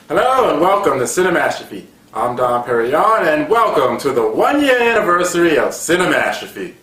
Hello and welcome to Cinemastrophe. I'm Don Perignon and welcome to the 1-year anniversary of Cinemastrophe.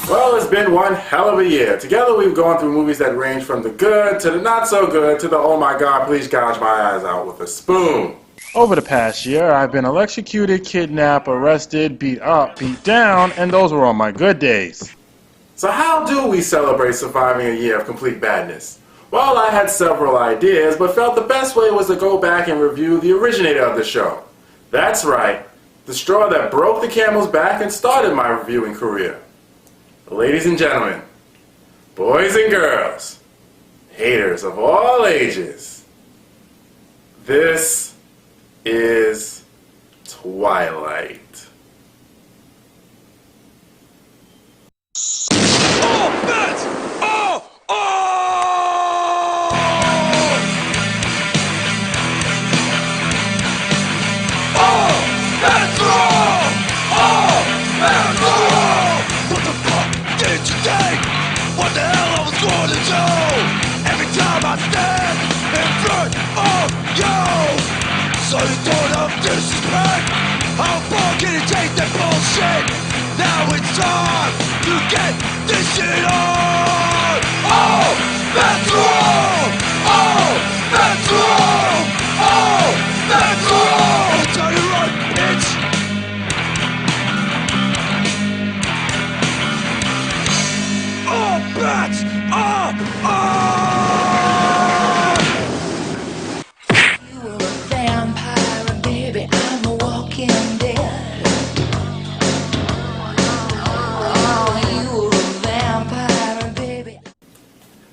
Well, it's been one hell of a year. Together we've gone through movies that range from the good to the not so good to the oh my god, please gouge my eyes out with a spoon. Over the past year, I've been electrocuted, kidnapped, arrested, beat up, beat down, and those were all my good days. So how do we celebrate surviving a year of complete badness? Well, I had several ideas, but felt the best way was to go back and review the originator of the show. That's right, the straw that broke the camel's back and started my reviewing career. Ladies and gentlemen, boys and girls, haters of all ages, this is Twilight. Oh, Beth! Oh! Oh! Oh! That's wrong! Oh! That's wrong! What the fuck did you think? What the hell I was going to do? Every time I stand in front of you, so you don't have disrespect. How far can you take that bullshit? Now it's time to get this shit on! Oh! That's wrong! Oh! That's wrong! Oh! That's wrong! I'll tell you right, bitch! Oh, bats! Oh! Oh! You were a vampire, baby, I'm a walking dead. Oh, you were a vampire, baby.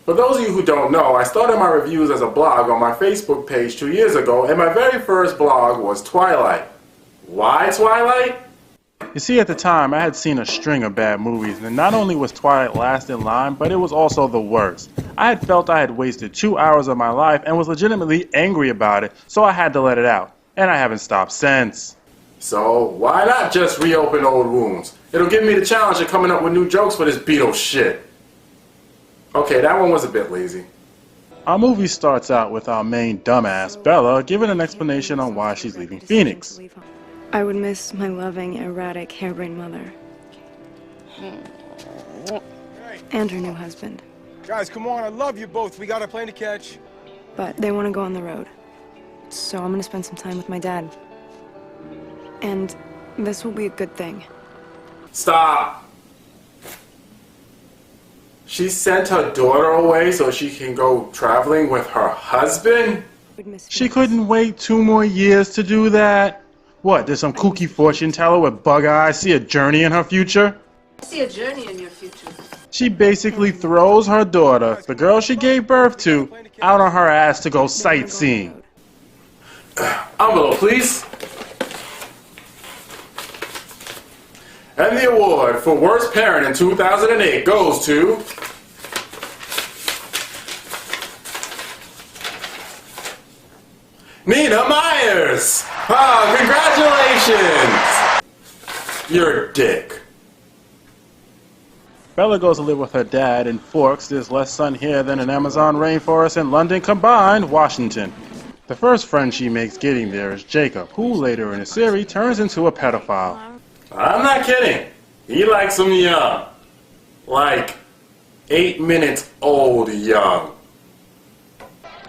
For those of you who don't know, I started my reviews as a blog on my Facebook page 2 years ago, and my very first blog was Twilight. Why Twilight? You see, at the time, I had seen a string of bad movies, and not only was Twilight last in line, but it was also the worst. I had felt I had wasted 2 hours of my life and was legitimately angry about it, so I had to let it out. And I haven't stopped since. So why not just reopen old wounds? It'll give me the challenge of coming up with new jokes for this Beatles shit. Okay, that one was a bit lazy. Our movie starts out with our main dumbass, Bella, giving an explanation on why she's leaving Phoenix. I would miss my loving, erratic, harebrained mother. And her new husband. Guys, come on, I love you both. We got a plane to catch. But they want to go on the road. So I'm gonna spend some time with my dad. And this will be a good thing. Stop! She sent her daughter away so she can go traveling with her husband? She couldn't wait 2 more years to do that? What, did some kooky fortune teller with bug eyes see a journey in her future? I see a journey in your future. She basically throws her daughter, the girl she gave birth to, out on her ass to go sightseeing. Envelope, please. And the award for Worst Parent in 2008 goes to... Nina Myers! Ah, congratulations! You're a dick. Bella goes to live with her dad in Forks. There's less sun here than an Amazon rainforest and London combined, Washington. The first friend she makes getting there is Jacob, who later in the series turns into a pedophile. I'm not kidding. He likes them young. Like 8 minutes old young.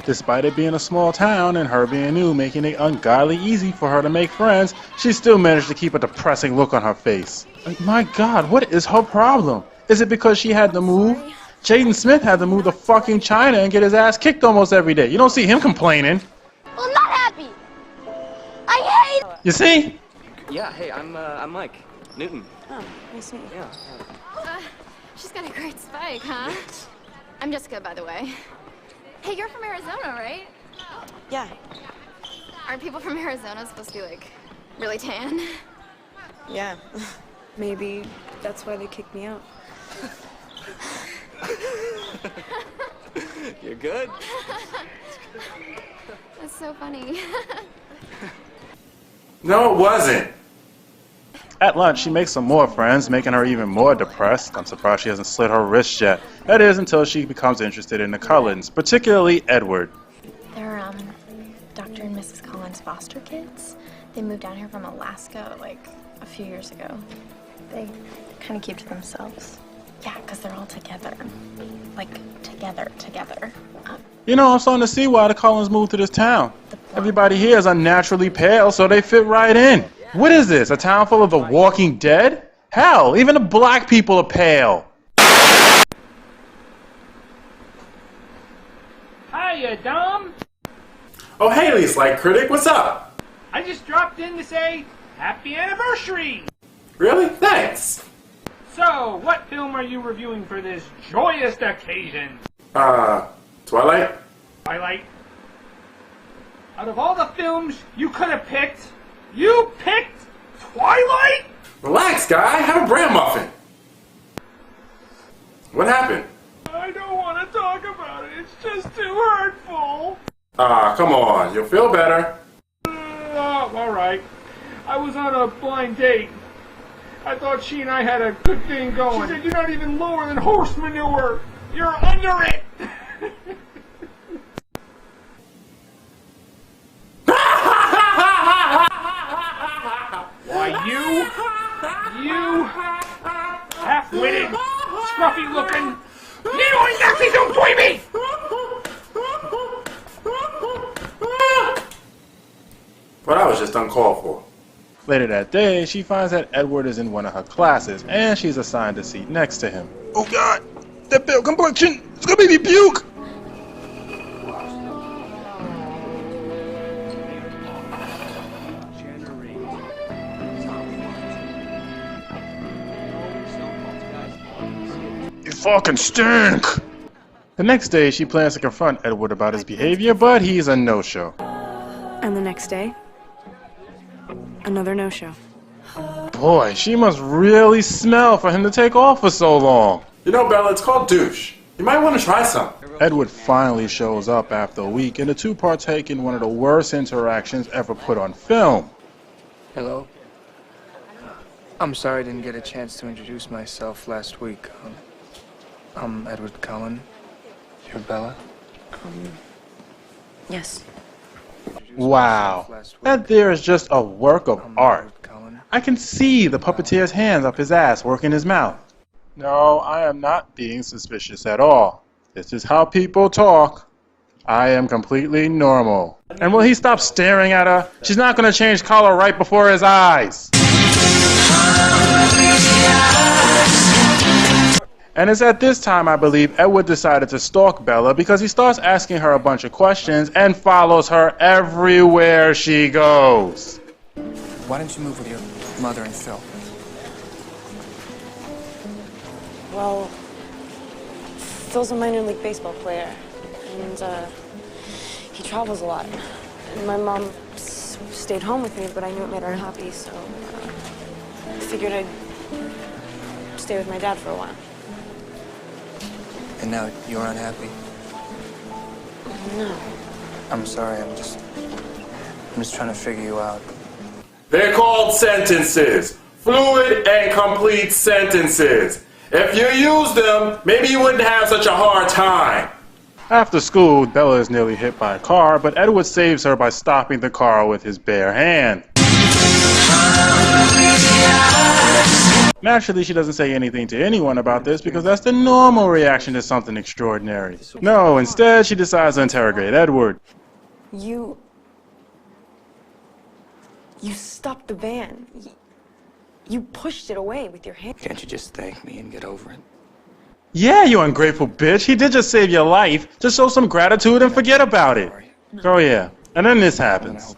Despite it being a small town and her being new, making it ungodly easy for her to make friends, she still managed to keep a depressing look on her face. Like, my god, what is her problem? Is it because she had to move? Jaden Smith had to move to fucking China and get his ass kicked almost every day. You don't see him complaining. Well, I'm not happy. I hate. You see? Yeah, hey, I'm Mike Newton. Oh, nice to meet you. Yeah. She's got a great spike, huh? I'm Jessica, by the way. Hey, you're from Arizona, right? Yeah. Aren't people from Arizona supposed to be, like, really tan? Yeah. Maybe that's why they kicked me out. You're good? That's so funny. No, it wasn't. At lunch, she makes some more friends, making her even more depressed. I'm surprised she hasn't slit her wrist yet. That is, until she becomes interested in the Cullens, particularly Edward. They're, Dr. and Mrs. Collins' foster kids. They moved down here from Alaska, like, a few years ago. They kind of keep to themselves. Yeah, because they're all together. Like, together. You know, I'm starting to see why the Cullens moved to this town. Everybody here is unnaturally pale, so they fit right in. What is this, a town full of the Walking Dead? Hell, even the black people are pale. Hiya, Dom. Oh, hey, Lee Slight Critic, what's up? I just dropped in to say happy anniversary. Really? Thanks. So, what film are you reviewing for this joyous occasion? Twilight? Twilight. Out of all the films you could have picked, you picked Twilight? Relax, guy. Have a bran muffin. What happened? I don't want to talk about it. It's just too hurtful. Come on. You'll feel better. Oh, all right. I was on a blind date. I thought she and I had a good thing going. She said, "You're not even lower than horse manure. You're under it." Why, you half-witted, scruffy-looking, needling Nazi don't boy me! But I was just uncalled for. Later that day, she finds that Edward is in one of her classes, and she's assigned a seat next to him. Oh god! That pale complexion! It's gonna make me puke! You fucking stink! The next day, she plans to confront Edward about his behavior, but he's a no-show. And the next day, another no-show. Boy, she must really smell for him to take off for so long. You know, Bella, it's called douche. You might want to try some. Edward finally shows up after a week, and the two partake in one of the worst interactions ever put on film. Hello. I'm sorry I didn't get a chance to introduce myself last week. I'm Edward Cullen. You're Bella? Yes. Wow, that there is just a work of art. I can see the puppeteer's hands up his ass working his mouth. No, I am not being suspicious at all. This is how people talk. I am completely normal. And will he stop staring at her? She's not going to change color right before his eyes. And it's at this time, I believe, Edward decided to stalk Bella because he starts asking her a bunch of questions and follows her everywhere she goes. Why don't you move with your mother and Phil? Well, Phil's a minor league baseball player, and he travels a lot. And my mom stayed home with me, but I knew it made her unhappy, so I figured I'd stay with my dad for a while. And now you're unhappy? No. I'm sorry, I'm just trying to figure you out. They're called sentences. Fluid and complete sentences. If you used them, maybe you wouldn't have such a hard time. After school, Bella is nearly hit by a car, but Edward saves her by stopping the car with his bare hand. Naturally, she doesn't say anything to anyone about this because that's the normal reaction to something extraordinary. No, instead, she decides to interrogate Edward. You stopped the van. You pushed it away with your hand. Can't you just thank me and get over it? Yeah, you ungrateful bitch. He did just save your life. Just show some gratitude and forget about it. Oh yeah. And then this happens.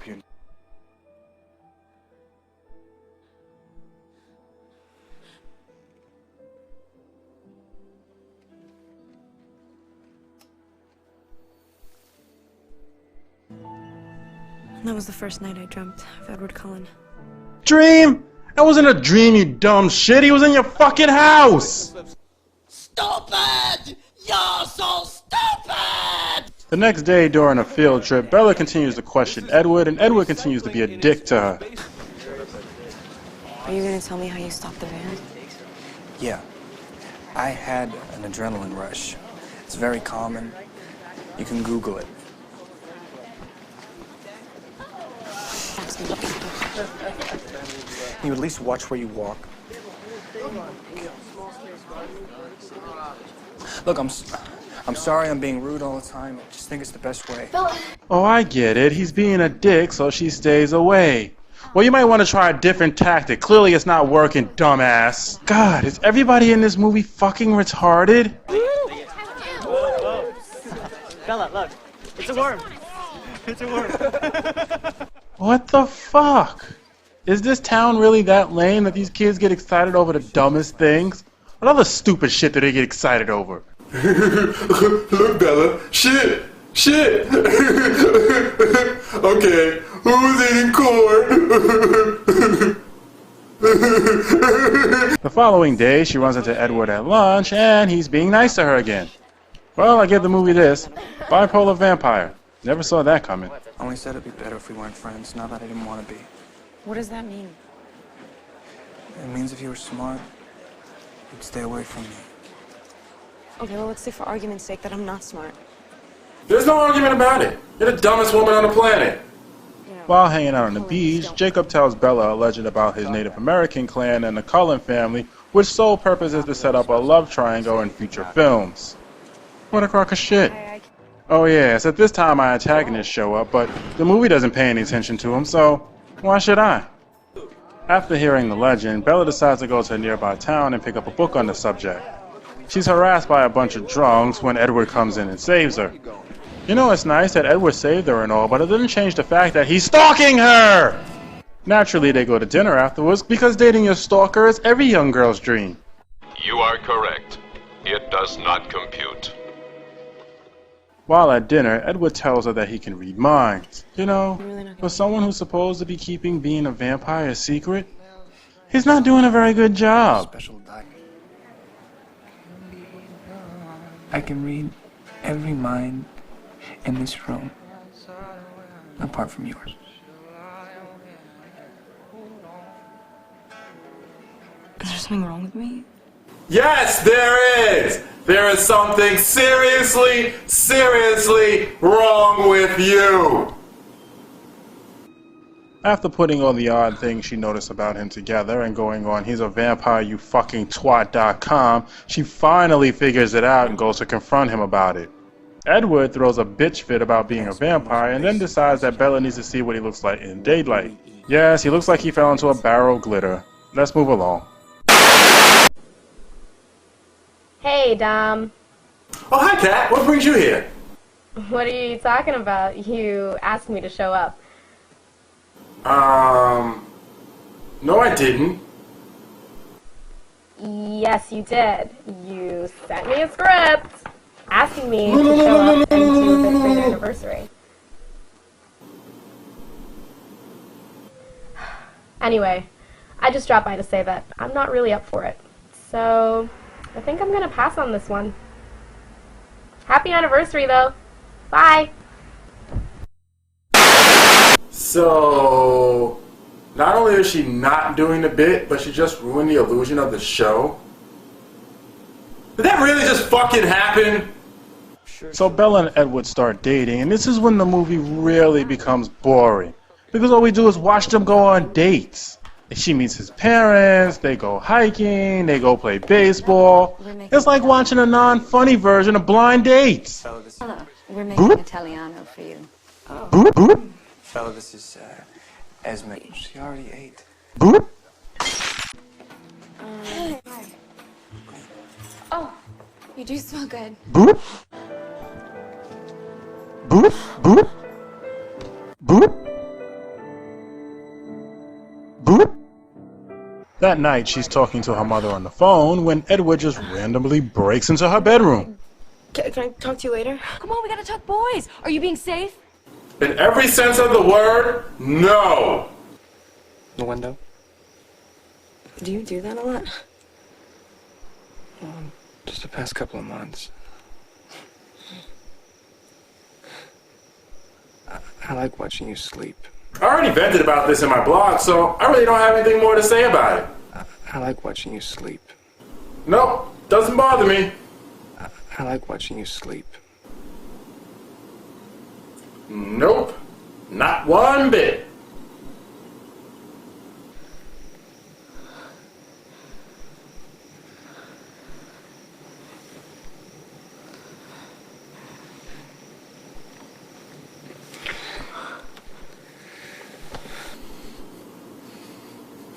That was the first night I dreamt of Edward Cullen. Dream? That wasn't a dream, you dumb shit. He was in your fucking house. Stupid! You're so stupid! The next day during a field trip, Bella continues to question Edward, and Edward continues to be a dick to her. Are you gonna tell me how you stopped the van? Yeah. I had an adrenaline rush. It's very common. You can Google it. You at least watch where you walk. Look, I'm sorry I'm being rude all the time. I just think it's the best way. Oh, I get it. He's being a dick, so she stays away. Well, you might want to try a different tactic. Clearly it's not working, dumbass. God, is everybody in this movie fucking retarded? Bella, look. It's a worm. It's a worm. What the fuck? Is this town really that lame that these kids get excited over the dumbest things? What other stupid shit do they get excited over? Look, Bella. Shit. Okay, who's eating corn? The following day, she runs into Edward at lunch, and he's being nice to her again. Well, I give the movie this. Bipolar vampire. Never saw that coming. I only said it'd be better if we weren't friends, not that I didn't want to be. What does that mean? It means if you were smart, you'd stay away from me. Okay, well, let's say for argument's sake that I'm not smart. There's no argument about it. You're the dumbest woman on the planet. While hanging out on the beach, Jacob tells Bella a legend about his Native American clan and the Cullen family, which sole purpose is to set up a love triangle in future films. What a crock of shit. Oh yeah, it's at this time my antagonists show up, but the movie doesn't pay any attention to him, so why should I? After hearing the legend, Bella decides to go to a nearby town and pick up a book on the subject. She's harassed by a bunch of drunks when Edward comes in and saves her. You know, it's nice that Edward saved her and all, but it doesn't change the fact that he's stalking her! Naturally, they go to dinner afterwards because dating your stalker is every young girl's dream. You are correct. It does not compute. While at dinner, Edward tells her that he can read minds. You know, for someone who's supposed to be keeping being a vampire a secret, he's not doing a very good job. Special diet. I can read every mind in this room, apart from yours. Is there something wrong with me? Yes, there is! There is something seriously wrong with you! After putting all the odd things she noticed about him together and going on he's a vampire you fucking twat.com, she finally figures it out and goes to confront him about it. Edward throws a bitch fit about being a vampire and then decides that Bella needs to see what he looks like in daylight. Yes, he looks like he fell into a barrel of glitter. Let's move along. Hey, Dom. Oh, hi, Kat. What brings you here? What are you talking about? You asked me to show up. No, I didn't. Yes, you did. You sent me a script asking me to show up and do the 3rd anniversary. Anyway, I just dropped by to say that I'm not really up for it. So, I think I'm gonna pass on this one. Happy anniversary, though. Bye. So, not only is she not doing the bit, but she just ruined the illusion of the show? Did that really just fucking happen? So Bella and Edward start dating, and this is when the movie really becomes boring. Because all we do is watch them go on dates. She meets his parents, they go hiking, they go play baseball. It's like watching a non-funny version of Blind Dates. Hello. We're making Italiano for you. Boop. Bella, this is Esme. She already ate. Boop. Oh, you do smell good. Boop. Boop. Boop. Boop. Boop. That night, she's talking to her mother on the phone when Edward just randomly breaks into her bedroom. Can I talk to you later? Come on, we gotta talk boys. Are you being safe? In every sense of the word, no! The window? Do you do that a lot? Just the past couple of months. I like watching you sleep. I already vented about this in my blog, so I really don't have anything more to say about it. I like watching you sleep. Nope, doesn't bother me. I like watching you sleep. Nope, not one bit.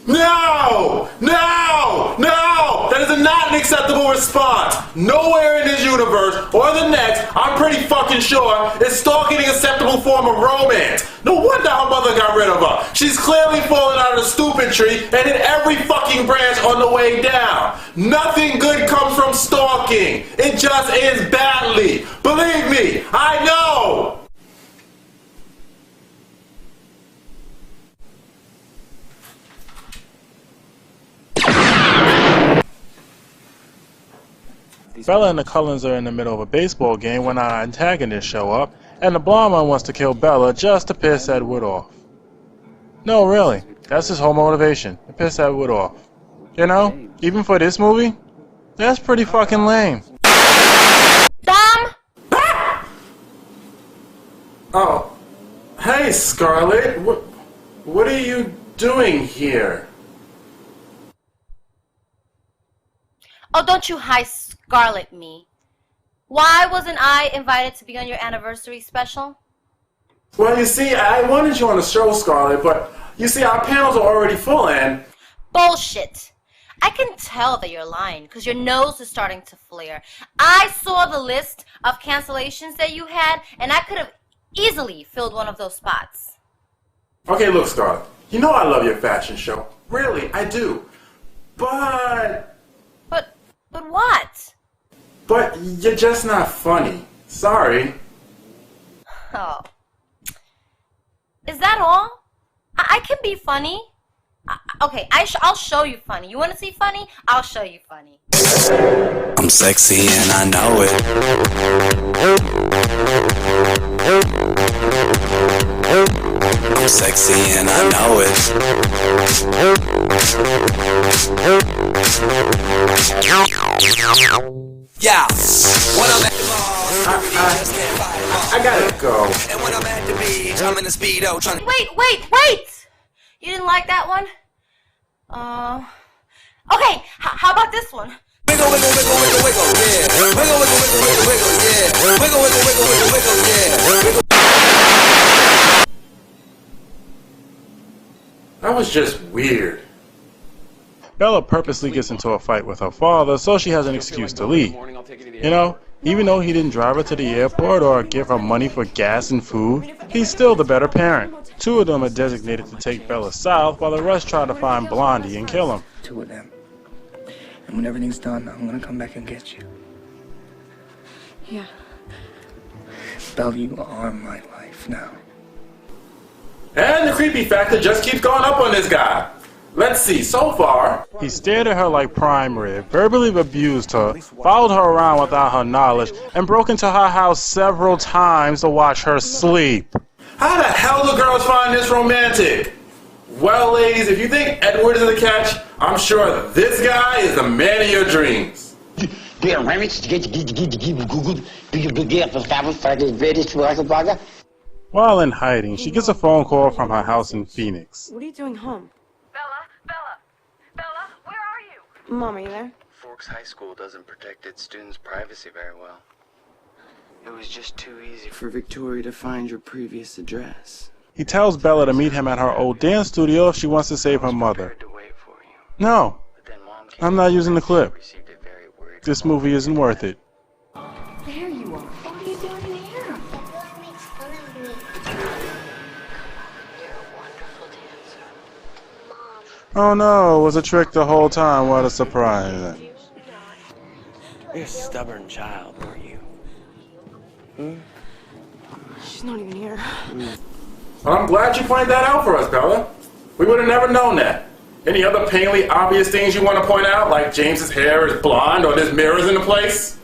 No! No! No! That is not an acceptable response. Nowhere in this universe or the next, I'm pretty fucking sure, is stalking an acceptable form of romance. No wonder her mother got rid of her. She's clearly fallen out of the stupid tree and hit every fucking branch on the way down. Nothing good comes from stalking. It just ends badly. Believe me, I know! Bella and the Cullens are in the middle of a baseball game when our antagonists show up, and the blonde one wants to kill Bella just to piss Edward off. No, really, that's his whole motivation, to piss Edward off. You know, even for this movie, that's pretty fucking lame. Dom! Oh, hey Scarlett, what are you doing here? Oh, don't you high Scarlet me. Why wasn't I invited to be on your anniversary special? Well, you see, I wanted you on the show, Scarlett, but you see, our panels are already full and... Bullshit. I can tell that you're lying because your nose is starting to flare. I saw the list of cancellations that you had, and I could have easily filled one of those spots. Okay, look, Scarlett, you know I love your fashion show. Really, I do. But what? But you're just not funny. Sorry. Oh. Is that all? I can be funny. Okay, I'll show you funny. You want to see funny? I'll show you funny. I'm sexy and I know it. I'm sexy and I know it. Yeah, when I'm at the mall, I gotta go. And when I'm at the beach, I'm in a Speedo trying to... Wait! You didn't like that one? Okay, how about this one? Wiggle, wiggle, wiggle, wiggle, wiggle, yeah. Wiggle, wiggle, wiggle, wiggle, wiggle, yeah. Wiggle, wiggle, wiggle, wiggle, wiggle, yeah. That was just weird. Bella purposely gets into a fight with her father so she has an excuse to leave. You know, even though he didn't drive her to the airport or give her money for gas and food, he's still the better parent. Two of them are designated to take Bella south while the rest try to find Blondie and kill him. Two of them. And when everything's done, I'm gonna come back and get you. Yeah. Belle, you are my life now. And the creepy factor just keeps going up on this guy. Let's see, so far... He stared at her like prime rib, verbally abused her, followed her around without her knowledge, and broke into her house several times to watch her sleep. How the hell do girls find this romantic? Well, ladies, if you think Edward is the catch, I'm sure this guy is the man of your dreams. While in hiding, she gets a phone call from her house in Phoenix. What are you doing home? Bella, where are you? Mom, are you there? Forks High School doesn't protect its students' privacy very well. It was just too easy for Victoria to find your previous address. He tells Bella to meet him at her old dance studio if she wants to save her mother. No, I'm not using the clip. This movie isn't worth it. There you are. What are you doing in here? Oh no, it was a trick the whole time. What a surprise. You're a stubborn child, weren't you? She's not even here. Well, I'm glad you pointed that out for us, Bella. We would have never known that. Any other painfully obvious things you want to point out, like James's hair is blonde or there's mirrors in the place?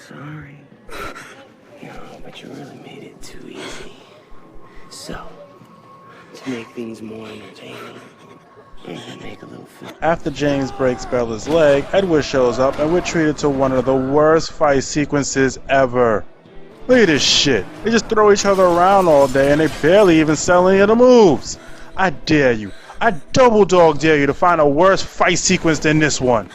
Sorry. But you really made it too easy. So, to make things more entertaining, we're gonna make a little film. After James breaks Bella's leg, Edward shows up and we're treated to one of the worst fight sequences ever. Look at this shit. They just throw each other around all day and they barely even sell any of the moves. I dare you. I double dog dare you to find a worse fight sequence than this one.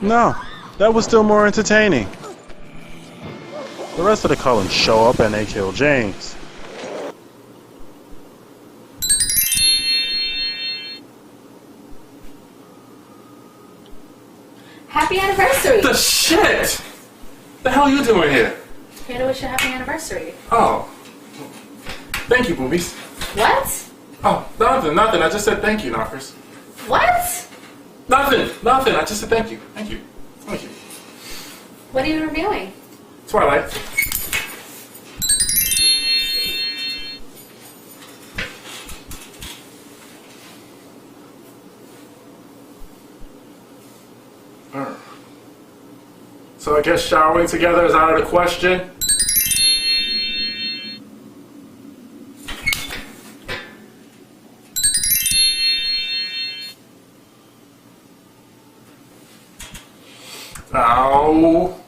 No, that was still more entertaining. The rest of the Cullens show up and they kill James. Happy anniversary! The shit! The hell are you doing here? Here to wish you a happy anniversary. Oh. Thank you, boobies. What? Oh, nothing. I just said thank you, knockers. What? Nothing. I just said thank you. Thank you. What are you reviewing? Twilight. So I guess showering together is out of the question. Ow.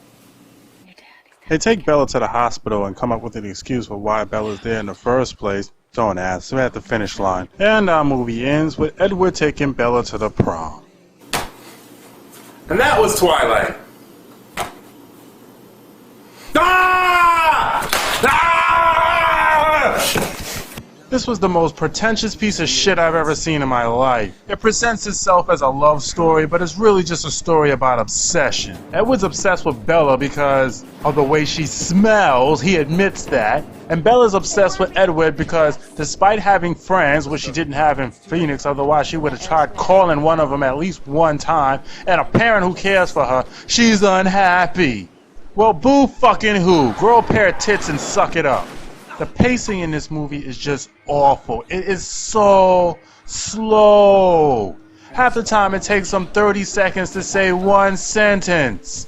They take Bella to the hospital and come up with an excuse for why Bella's there in the first place. Don't ask, we're at the finish line. And our movie ends with Edward taking Bella to the prom. And that was Twilight. Ah! Ah! This was the most pretentious piece of shit I've ever seen in my life. It presents itself as a love story, but it's really just a story about obsession. Edward's obsessed with Bella because of the way she smells, he admits that. And Bella's obsessed with Edward because despite having friends, which she didn't have in Phoenix, otherwise she would have tried calling one of them at least one time, and a parent who cares for her, she's unhappy. Well, boo fucking who? Grow a pair of tits and suck it up. The pacing in this movie is just awful. It is so slow. Half the time it takes them 30 seconds to say one sentence.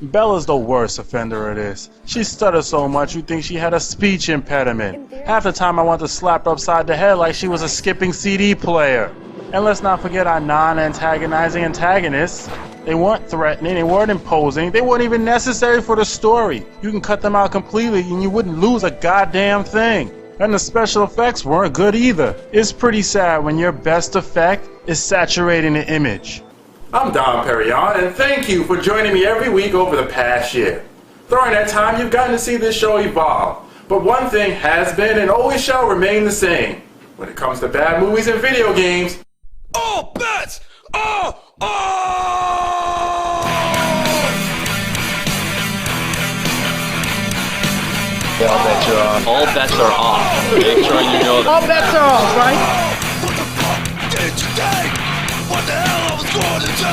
Bella's the worst offender of this. She stutters so much you think she had a speech impediment. Half the time I want to slap her upside the head like she was a skipping CD player. And let's not forget our non-antagonizing antagonists. They weren't threatening, they weren't imposing, they weren't even necessary for the story. You can cut them out completely and you wouldn't lose a goddamn thing. And the special effects weren't good either. It's pretty sad when your best effect is saturating the image. I'm Don Perignon, and thank you for joining me every week over the past year. During that time, you've gotten to see this show evolve. But one thing has been and always shall remain the same. When it comes to bad movies and video games, all bets are off! All bets are off. All bets are off. Make sure you know that. All bets are off, right? What the fuck did you think? What the hell I was going to do?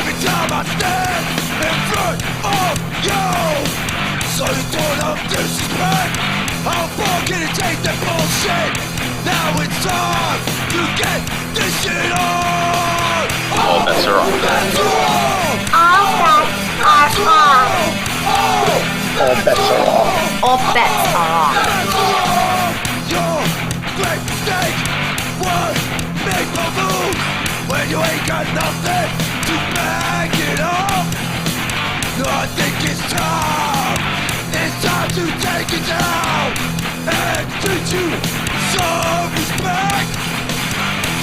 Every time I stand in front of you. So you don't have disrespect. How far can you take that bullshit? Now it's time to get this shit on. All bets are off. All bets are off. All bets are off. All bets are off. Your great mistake was make a move when you ain't got nothing to back it up. No, I think it's time. It's time to take it down and treat you some respect.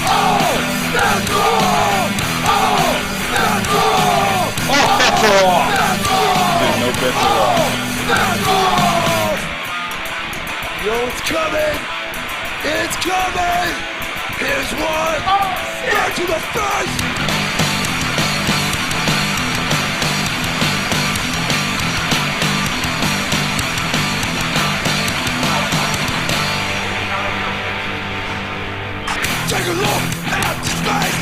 Oh, that's wrong. Oh, that's wrong. All bets are off. There's no bets are off. That's wrong. Yo, it's coming. It's coming. Here's one. Back to the face. Take a look at the space.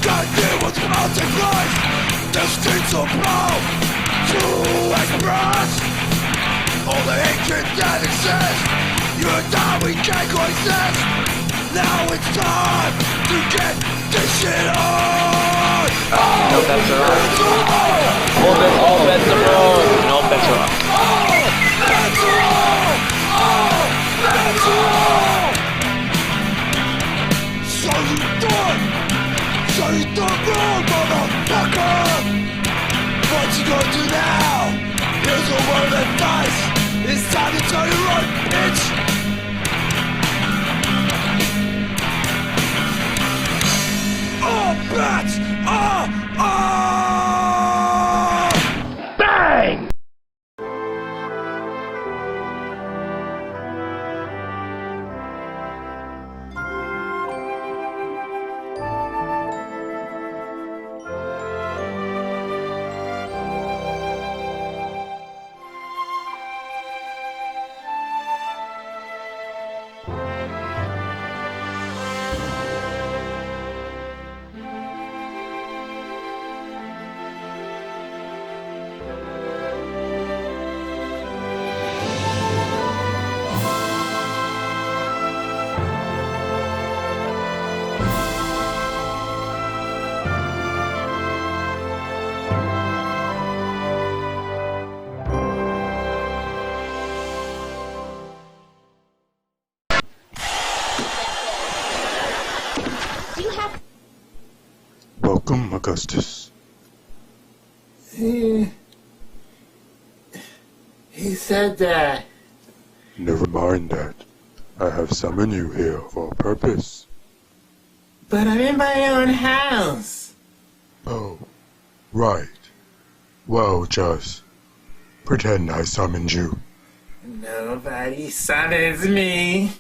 God damn what's wrong. take place. The streets will blow to express all the hatred that exists. You and I, we can't coexist. Now it's time to get this shit on. No bets are off. All bets are off. No bets are off. That's all. That's all. So you thought wrong, motherfucker. What you gonna do now? Here's a word of advice. It's time to turn it right, bitch. All bets are off. Bang! Welcome, Augustus. He said that. Never mind that. I have summoned you here for a purpose. But I'm in my own house. Oh, right. Well, just pretend I summoned you. Nobody summons me.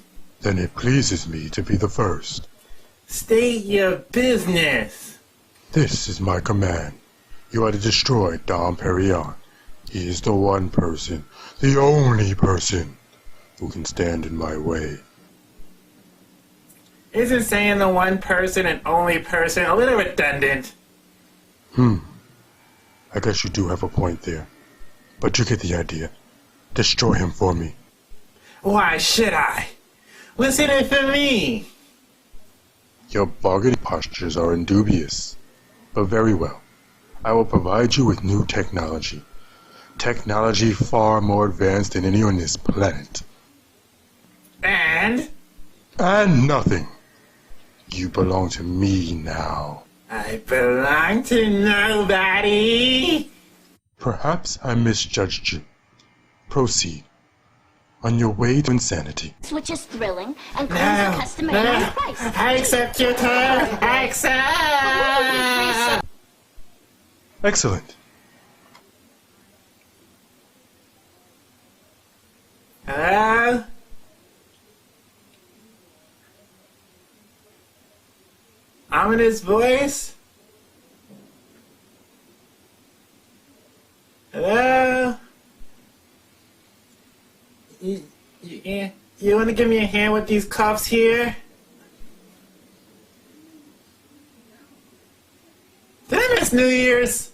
Then it pleases me to be the first. State your business. This is my command. You are to destroy Dom Perignon. He is the one person, the only person, who can stand in my way. Isn't saying the one person and only person a little redundant? I guess you do have a point there. But you get the idea. Destroy him for me. Why should I? What's in it for me? Your bargaining postures are dubious. But very well. I will provide you with new technology. Technology far more advanced than any on this planet. And? And nothing. You belong to me now. I belong to nobody. Perhaps I misjudged you. Proceed. On your way to insanity. Which is thrilling and comes a customary price. I accept your term. I accept. Excellent. Hello? Ominous voice? Hello? You want to give me a hand with these cuffs here? Did I miss New Year's?